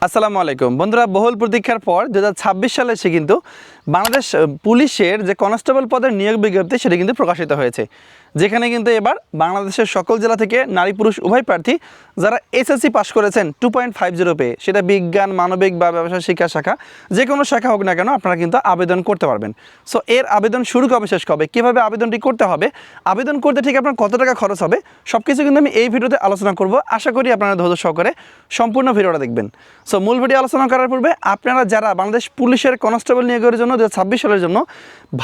আসসালামু আলাইকুম বন্ধুরা, বহুল প্রতীক্ষার পর 2026 সালে এসে কিন্তু বাংলাদেশ পুলিশের যে কনস্টেবল পদের নিয়োগ বিজ্ঞপ্তি সেটা কিন্তু প্রকাশিত হয়েছে, যেখানে কিন্তু এবার বাংলাদেশের সকল জেলা থেকে নারী পুরুষ উভয় প্রার্থী যারা এসএসসি পাস করেছেন 2.50 পেয়ে, সেটা বিজ্ঞান, মানবিক বা ব্যবসায় শিক্ষা শাখা যে কোনো শাখা হোক না কেন, আপনারা কিন্তু আবেদন করতে পারবেন। সো এর আবেদন শুরু কবে, শেষ কবে, কীভাবে আবেদনটি করতে হবে, আবেদন করতে ঠিক আপনার কত টাকা খরচ হবে, সব কিছু কিন্তু আমি এই ভিডিওতে আলোচনা করব। আশা করি আপনারা ধৈর্য সহকারে সম্পূর্ণ ভিডিওটা দেখবেন। সো মূল ভিডিও আলোচনা করার পূর্বে আপনারা যারা বাংলাদেশ পুলিশের কনস্টেবল নিয়োগের জন্য 2026 সালের জন্য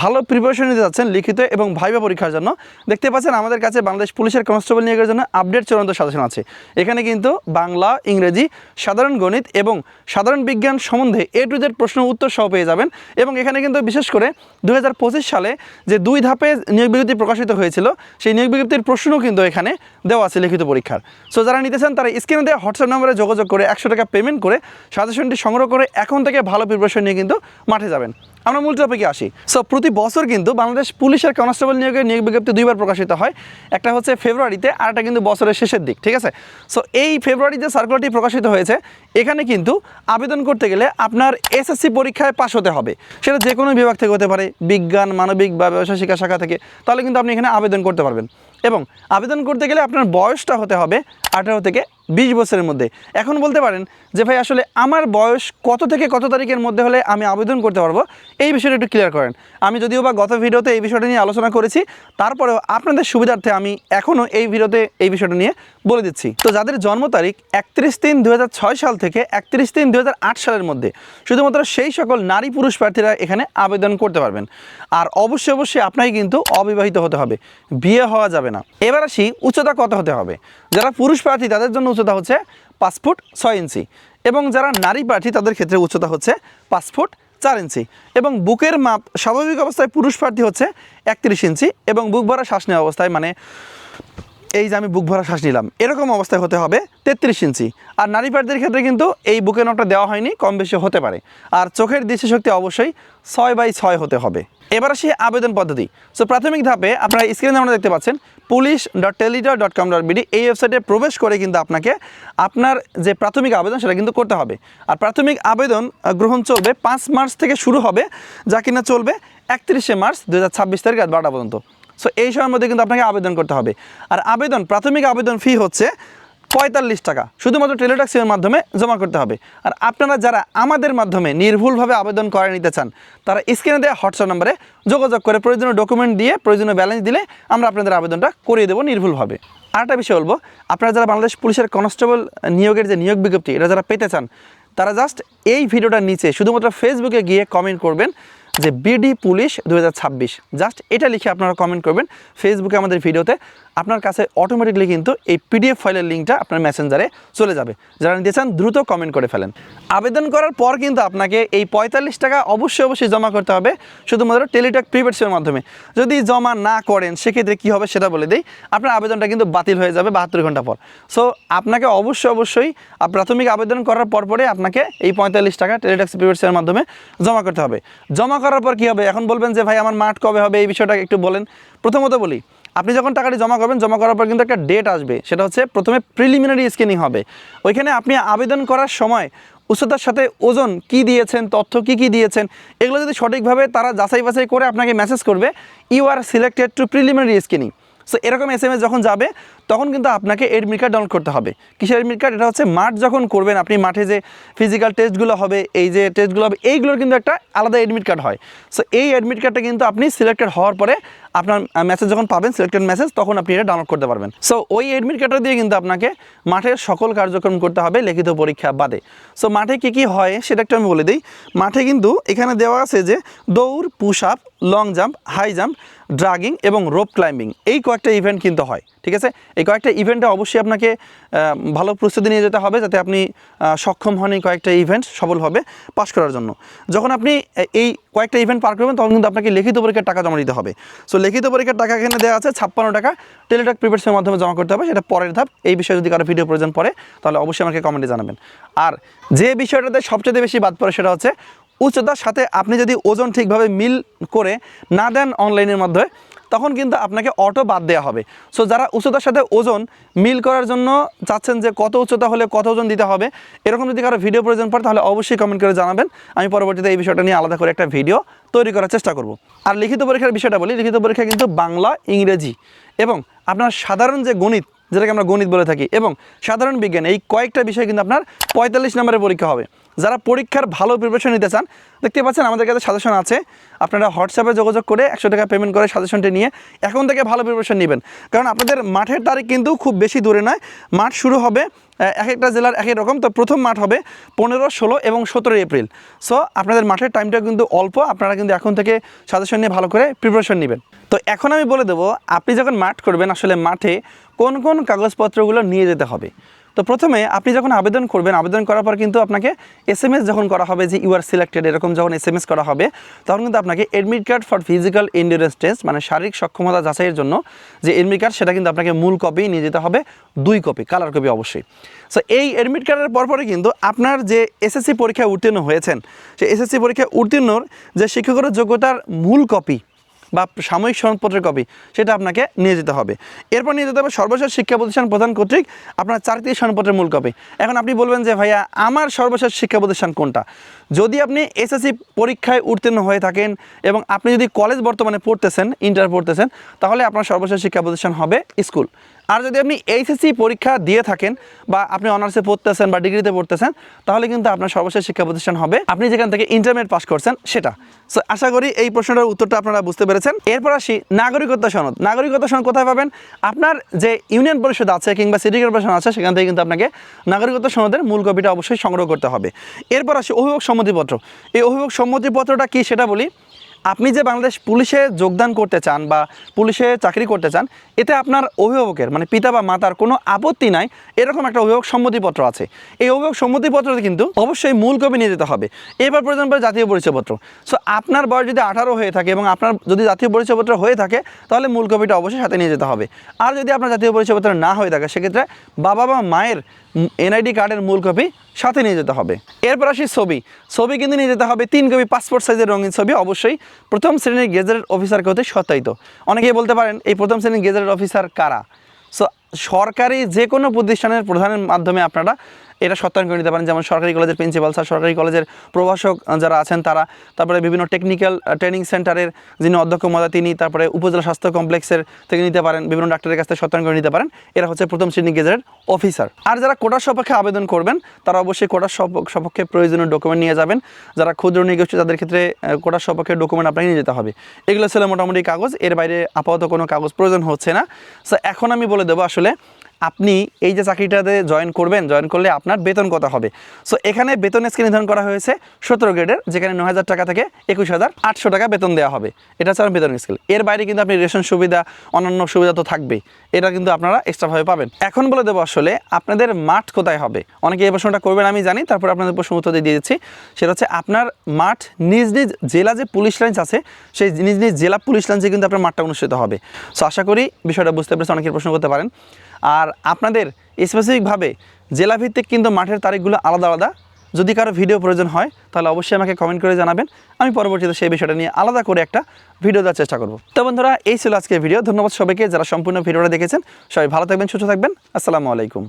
ভালো প্রিপারেশন নিতে যাচ্ছেন লিখিত এবং ভাইভা পরীক্ষার জন্য, দেখতে পাচ্ছেন আমাদের কাছে বাংলাদেশ পুলিশের কনস্টেবল নিয়োগের জন্য আপডেট চূড়ান্ত সাজেশন আছে। এখানে কিন্তু বাংলা, ইংরেজি, সাধারণ গণিত এবং সাধারণ বিজ্ঞান সম্বন্ধে A to Z প্রশ্ন উত্তর সহ পেয়ে যাবেন। এবং এখানে কিন্তু বিশেষ করে 2025 সালে যে 2 ধাপে নিয়োগ বিজ্ঞপ্তি প্রকাশিত হয়েছিল, সেই নিয়োগ বিজ্ঞপ্তির প্রশ্নও কিন্তু এখানে দেওয়া আছে লিখিত পরীক্ষার। সো যারা নিতে চান তারা স্ক্রিনে দেওয়া হোয়াটসঅ্যাপ নম্বরে যোগাযোগ করে 100 টাকা পেমেন্ট করে সাজেশনটি সংগ্রহ করে এখন থেকে ভালো প্রিপারেশন নিয়ে কিন্তু মাঠে যাবেন। আমরা মূল টপিকে আসি। সো প্রতি বছর কিন্তু বাংলাদেশ পুলিশের কনস্টেবল নিয়োগের নিয়োগ বিজ্ঞপ্তি 2বার প্রকাশিত হয়, একটা হচ্ছে ফেব্রুয়ারিতে আর একটা কিন্তু বছরের শেষের দিক, ঠিক আছে। সো এই ফেব্রুয়ারি যে সার্কুলারটি প্রকাশিত হয়েছে, এখানে কিন্তু আবেদন করতে গেলে আপনার এসএসসি পরীক্ষায় পাস হতে হবে, সেটা যে কোনো বিভাগ থেকে হতে পারে, বিজ্ঞান, মানবিক বা ব্যবসায় শিক্ষা শাখা থেকে, তাহলে কিন্তু আপনি এখানে আবেদন করতে পারবেন। এবং আবেদন করতে গেলে আপনার বয়সটা হতে হবে 18 থেকে 20 বছরের মধ্যে। এখন বলতে পারেন যে ভাই আসলে আমার বয়স কত থেকে কত তারিখের মধ্যে হলে আমি আবেদন করতে পারবো, এই বিষয়টা একটু ক্লিয়ার করেন। আমি যদিও বা গত ভিডিওতে এই বিষয়টা নিয়ে আলোচনা করেছি, তারপরেও আপনাদের সুবিধার্থে আমি এখনও এই ভিডিওতে এই বিষয়টা নিয়ে বলে দিচ্ছি। তো যাদের জন্ম তারিখ 31/3/2006 সাল থেকে 31/3/2008 সালের মধ্যে, শুধুমাত্র সেই সকল নারী পুরুষ প্রার্থীরা এখানে আবেদন করতে পারবেন। আর অবশ্যই আপনাকে কিন্তু অবিবাহিত হতে হবে, বিয়ে হওয়া যাবে না। এবার আসি উচ্চতা কত হতে হবে। যারা পুরুষ প্রার্থী তাদের জন্য উচ্চতা হচ্ছে 5 ফুট 6 ইঞ্চি, এবং যারা নারী প্রার্থী তাদের ক্ষেত্রে উচ্চতা হচ্ছে 5 ফুট 4 ইঞ্চি, এবং বুকের মাপ স্বাভাবিক অবস্থায় পুরুষ প্রার্থী হচ্ছে 31 ইঞ্চি, এবং বুক ভরা শ্বাস নেওয়া অবস্থায়, মানে এই যে আমি বুক ভরা শ্বাস নিলাম এরকম অবস্থায় হতে হবে 33 ইঞ্চি। আর নারী প্রার্থীর ক্ষেত্রে কিন্তু এই বুকের মাপটা দেওয়া হয়নি, কম বেশি হতে পারে। আর চোখের দৃষ্টিশক্তি অবশ্যই 6/6 হতে হবে। এবার আসি আবেদন পদ্ধতি। সো প্রাথমিক ধাপে আপনারা স্ক্রিনে আমরা দেখতে পাচ্ছেন police.teletor.com.bd, এই ওয়েবসাইটে প্রবেশ করে কিন্তু আপনাকে আপনার যে প্রাথমিক আবেদন সেটা কিন্তু করতে হবে। আর প্রাথমিক আবেদন গ্রহণ চলবে 5 মার্চ থেকে শুরু হবে, যা কিনা চলবে 31শে মার্চ 2026 তারিখ রাত 12টা পর্যন্ত। সো এই সময়ের মধ্যে কিন্তু আপনাকে আবেদন করতে হবে। আর প্রাথমিক আবেদন ফি হচ্ছে 45 টাকা, শুধুমাত্র টেলিটক্সের মাধ্যমে জমা করতে হবে। আর আপনারা যারা আমাদের মাধ্যমে নির্ভুলভাবে আবেদন করে নিতে চান, তারা স্ক্রিনে দেওয়া হোয়াটসঅ্যাপ নম্বরে যোগাযোগ করে প্রয়োজনীয় ডকুমেন্ট দিয়ে প্রয়োজনীয় ব্যালেন্স দিলে আমরা আপনাদের আবেদনটা করিয়ে দেবো নির্ভুলভাবে। আরেকটা বিষয় বলবো, আপনারা যারা বাংলাদেশ পুলিশের কনস্টেবল নিয়োগের যে নিয়োগ বিজ্ঞপ্তি এটা যারা পেতে চান, তারা জাস্ট এই ভিডিওটার নিচে শুধুমাত্র ফেসবুকে গিয়ে কমেন্ট করবেন যে বিডি পুলিশ 2026, জাস্ট এটা লিখে আপনারা কমেন্ট করবেন ফেসবুকে আমাদের ভিডিওতে। আপনার কাছে অটোমেটিকলি কিন্তু এই পিডিএফ ফাইলের লিঙ্কটা আপনার মেসেঞ্জারে চলে যাবে। যারা নিতে চান দ্রুত কমেন্ট করে ফেলেন। আবেদন করার পর কিন্তু আপনাকে এই 45 টাকা অবশ্যই জমা করতে হবে, শুধুমাত্র টেলিটক প্রিপেড সিমের মাধ্যমে। যদি জমা না করেন সেক্ষেত্রে কী হবে সেটা বলে দিই, আপনার আবেদনটা কিন্তু বাতিল হয়ে যাবে 72 ঘন্টা পর। সো আপনাকে অবশ্যই প্রাথমিক আবেদন করার পরে আপনাকে এই 45 টাকা টেলিটক প্রিপেড সিমের মাধ্যমে জমা করতে হবে। জমা করার পর কী হবে, এখন বলবেন যে ভাই আমার মাঠ কবে হবে, এই বিষয়টা একটু বলেন। প্রথমত বলি, আপনি যখন টাকাটি জমা করবেন, জমা করার পর কিন্তু একটা ডেট আসবে, সেটা হচ্ছে প্রথমে প্রিলিমিনারি স্ক্যানিং হবে। ওইখানে আপনি আবেদন করার সময় উচ্চতার সাথে ওজন কি দিয়েছেন, তথ্য কি দিয়েছেন, এগুলো যদি সঠিকভাবে তারা যাচাই বাছাই করে আপনাকে মেসেজ করবে, you are selected to preliminary scanning. So এরকম SMS যখন যাবে তখন কিন্তু আপনাকে এডমিট কার্ড ডাউনলোড করতে হবে। কিসের এডমিট কার্ড? এটা হচ্ছে মাঠ যখন করবেন আপনি, মাঠে যে ফিজিক্যাল টেস্টগুলো হবে, এই যে টেস্টগুলো হবে, এইগুলোর কিন্তু একটা আলাদা এডমিট কার্ড হয়। সো এই এডমিট কার্ডটা কিন্তু আপনি সিলেক্টেড হওয়ার পরে আপনার মেসেজ যখন পাবেন, সিলেক্টেড মেসেজ, তখন আপনি এটা ডাউনলোড করতে পারবেন। সো ওই এডমিট কার্ডটা দিয়ে কিন্তু আপনাকে মাঠের সকল কার্যক্রম করতে হবে লিখিত পরীক্ষা বাদে। সো মাঠে কী হয় সেটা একটু আমি বলে দিই। মাঠে কিন্তু এখানে দেওয়া আছে যে দৌড়, push up, long jump, high jump, dragging এবং রোপ ক্লাইম্বিং, এই কয়েকটা ইভেন্ট কিন্তু হয়, ঠিক আছে। এই কয়েকটা ইভেন্টে অবশ্যই আপনাকে ভালো প্রস্তুতি নিয়ে যেতে হবে, যাতে আপনি সক্ষম হন এই কয়েকটা ইভেন্ট সফলভাবে পাস করার জন্য। যখন আপনি এই কয়েকটা ইভেন্ট পার করবেন তখন কিন্তু আপনাকে লিখিত পরীক্ষার টাকা জমা দিতে হবে। সো লিখিত পরীক্ষার টাকা এখানে দেওয়া আছে 56 টাকা, টেলিটক প্রিপেড সিমের মাধ্যমে জমা করতে হবে, সেটা পরের ধাপ। এই বিষয়ে যদি কারো ভিডিও প্রয়োজন পড়ে তাহলে অবশ্যই আমাকে কমেন্টে জানাবেন। আর যে বিষয়টাতে সবচেয়ে বেশি বাদ পড়ে সেটা হচ্ছে উচ্চতার সাথে আপনি যদি ওজন ঠিকভাবে মিল করে না দেন অনলাইনের মাধ্যমে, তখন কিন্তু আপনাকে অটো বাদ দেওয়া হবে। সো যারা উচ্চতার সাথে ওজন মিল করার জন্য চাচ্ছেন যে কত উচ্চতা হলে কত ওজন দিতে হবে, এরকম যদি কারো ভিডিও প্রয়োজন পড়ে তাহলে অবশ্যই কমেন্ট করে জানাবেন। আমি পরবর্তীতে এই বিষয়টা নিয়ে আলাদা করে একটা ভিডিও তৈরি করার চেষ্টা করব। আর লিখিত পরীক্ষার বিষয়টা বলি, লিখিত পরীক্ষা কিন্তু বাংলা, ইংরেজি এবং আপনার সাধারণ যে গণিত, যেটাকে আমরা গণিত বলে থাকি, এবং সাধারণ বিজ্ঞান, এই কয়েকটা বিষয় কিন্তু আপনার 45 নম্বরের পরীক্ষা হবে। যারা পরীক্ষার ভালো প্রিপারেশন নিতে চান, দেখতে পাচ্ছেন আমাদের কাছে সাজেশন আছে, আপনারা হোয়াটসঅ্যাপে যোগাযোগ করে 100 টাকা পেমেন্ট করে সাজেশনটি নিয়ে এখন থেকে ভালো প্রিপারেশন নেবেন। কারণ আপনাদের মাঠের তারিখ কিন্তু খুব বেশি দূরে নয়, মাঠ শুরু হবে এক একটা জেলার এক এক রকম। তো প্রথম মাঠ হবে 15, 16 এবং 17 এপ্রিল। সো আপনাদের মাঠের টাইমটা কিন্তু অল্প, আপনারা কিন্তু এখন থেকে সাজেশন নিয়ে ভালো করে প্রিপারেশন নেবেন। তো এখন আমি বলে দেবো আপনি যখন মাঠ করবেন আসলে মাঠে কোন কোন কাগজপত্রগুলো নিয়ে যেতে হবে। তো প্রথমে আপনি যখন আবেদন করবেন, আবেদন করার পর কিন্তু আপনাকে SMS যখন করা হবে যে ইউ আর সিলেক্টেড, এরকম যখন SMS করা হবে, তখন কিন্তু আপনাকে admit card for physical endurance test, মানে শারীরিক সক্ষমতা যাচাইয়ের জন্য যে এডমিট কার্ড, সেটা কিন্তু আপনাকে মূল কপি নিয়ে যেতে হবে, 2 কপি, কালার কপি অবশ্যই। সো এই এডমিট কার্ডের পরপরই কিন্তু আপনার যে SSC পরীক্ষায় উত্তীর্ণ হয়েছেন, সেই SSC পরীক্ষায় উত্তীর্ণর যে শিক্ষকের যোগ্যতার মূল কপি বা সাময়িক সনদপত্রের কপি, সেটা আপনাকে নিয়ে যেতে হবে। এরপর নিয়ে যেতে হবে সর্বশেষ শিক্ষা প্রতিষ্ঠান প্রদান কর্তৃক আপনার 4টি সনদপত্রের মূল কপি। এখন আপনি বলবেন যে ভাইয়া আমার সর্বশেষ শিক্ষা প্রতিষ্ঠান কোনটা? যদি আপনি SSC পরীক্ষায় উত্তীর্ণ হয়ে থাকেন এবং আপনি যদি কলেজ বর্তমানে পড়তেছেন, ইন্টার পড়তেছেন, তাহলে আপনার সর্বশেষ শিক্ষা প্রতিষ্ঠান হবে স্কুল। আর যদি আপনি HSC পরীক্ষা দিয়ে থাকেন বা আপনি অনার্সে পড়তেছেন বা ডিগ্রিতে পড়তেছেন, তাহলে কিন্তু আপনার সর্বশেষ শিক্ষা প্রতিষ্ঠান হবে আপনি যেখান থেকে ইন্টারমিডিয়েট পাস করছেন সেটা। সো আশা করি এই প্রশ্নটার উত্তরটা আপনারা বুঝতে পেরেছেন। এরপর আসি নাগরিকত্ব সনদ। নাগরিকত্ব সনদ কোথায় পাবেন? আপনার যে ইউনিয়ন পরিষদ আছে কিংবা সিটি কর্পোরেশন আছে, সেখান থেকে কিন্তু আপনাকে নাগরিকত্ব সনদের মূল কপিটা অবশ্যই সংগ্রহ করতে হবে। এরপর আসি অভিভাবক সম্মতিপত্র। এই অভিভাবক সম্মতিপত্রটা কি সেটা বলি। আপনি যে বাংলাদেশ পুলিশে যোগদান করতে চান বা পুলিশে চাকরি করতে চান, এতে আপনার অভিভাবকের মানে পিতা বা মাতার কোনো আপত্তি নাই, এরকম একটা অভিভাবক সম্মতিপত্র আছে। এই অভিভাবক সম্মতিপত্রতে কিন্তু অবশ্যই মূল কপি নিয়ে যেতে হবে। এবার প্রয়োজন পড়ে জাতীয় পরিচয়পত্র। সো আপনার বয়স যদি 18 হয়ে থাকে এবং আপনার যদি জাতীয় পরিচয়পত্র হয়ে থাকে, তাহলে মূল কপিটা অবশ্যই সাথে নিয়ে যেতে হবে। আর যদি আপনার জাতীয় পরিচয়পত্র না হয়ে থাকে, সেক্ষেত্রে বাবা বা মায়ের NID কার্ডের মূল কপি সাথে নিয়ে যেতে হবে। এরপর আসি ছবি। ছবি কিন্তু নিয়ে যেতে হবে 3 কপি পাসপোর্ট সাইজের রঙিন ছবি, অবশ্যই প্রথম শ্রেণীর গেজেটেড অফিসার কর্তৃক সত্যায়িত। অনেকেই বলতে পারেন এই প্রথম শ্রেণীর গেজেটেড অফিসার কারা? সো সরকারি যে কোনো প্রতিষ্ঠানের প্রধানের মাধ্যমে আপনারা এটা সত্যায়ন করে নিতে পারেন, যেমন সরকারি কলেজের প্রিন্সিপাল স্যার, সরকারি কলেজের প্রভাষক যারা আছেন তারা, তারপরে বিভিন্ন টেকনিক্যাল ট্রেনিং সেন্টারের যিনি অধ্যক্ষ মহোদয় তিনি, তারপরে উপজেলা স্বাস্থ্য কমপ্লেক্সের থেকে নিতে পারেন, বিভিন্ন ডাক্তারের কাছ থেকে সত্যায়ন করে নিতে পারেন। এরা হচ্ছে প্রথম শ্রেণী গেজেটেড অফিসার। আর যারা কোটার সপক্ষে আবেদন করবেন, তারা অবশ্যই কোটার সপক্ষে প্রয়োজনীয় ডকুমেন্ট নিয়ে যাবেন। যারা ক্ষুদ্র নিগোষ্ঠী, তাদের ক্ষেত্রে কোটার সপক্ষে ডকুমেন্ট আপনাকে নিয়ে যেতে হবে। এগুলো ছিল মোটামুটি কাগজ, এর বাইরে আপাতত কোনো কাগজ প্রয়োজন হচ্ছে না। সো এখন আমি বলে দেবো আসলে আপনি এই যে চাকরিটাতে জয়েন করবেন, জয়েন করলে আপনার বেতন কত হবে। সো এখানে বেতন স্কেল নির্ধারণ করা হয়েছে 17 গ্রেডের, যেখানে 9,000 টাকা থেকে 21,800 টাকা বেতন দেওয়া হবে। এটা হচ্ছে বেতন স্কেল। এর বাইরে কিন্তু আপনি রেশন সুবিধা, অন্যান্য সুবিধা তো থাকবেই, এটা কিন্তু আপনারা এক্সট্রাভাবে পাবেন। এখন বলে দেবো আসলে আপনাদের মাঠ কোথায় হবে। অনেকে এই প্রশ্নটা করবেন আমি জানি, তারপর আপনাদের প্রশ্ন উত্তর দিয়ে দিচ্ছি। সেটা হচ্ছে আপনার মাঠ নিজ নিজ জেলা যে পুলিশ লাইন্স আছে, সেই নিজ নিজ জেলা পুলিশ লাইন্সে কিন্তু আপনার মাঠটা অনুষ্ঠিত হবে। সো আশা করি বিষয়টা বুঝতে পেরেছেন, অনেকের প্রশ্ন করতে পারেন। আর আপনাদের স্পেসিফিকভাবে জেলাভিত্তিক কিন্তু মাঠের তারিখগুলো আলাদা আলাদা। যদি কারো ভিডিও প্রয়োজন হয় তাহলে অবশ্যই আমাকে কমেন্ট করে জানাবেন, আমি পরবর্তীতে সেই বিষয়টা নিয়ে আলাদা করে একটা ভিডিও দেওয়ার চেষ্টা করব। তো বন্ধুরা, এই ছিল আজকের ভিডিও। ধন্যবাদ সবাইকে যারা সম্পূর্ণ ভিডিওটা দেখেছেন। সবাই ভালো থাকবেন, সুস্থ থাকবেন। আসসালামু আলাইকুম।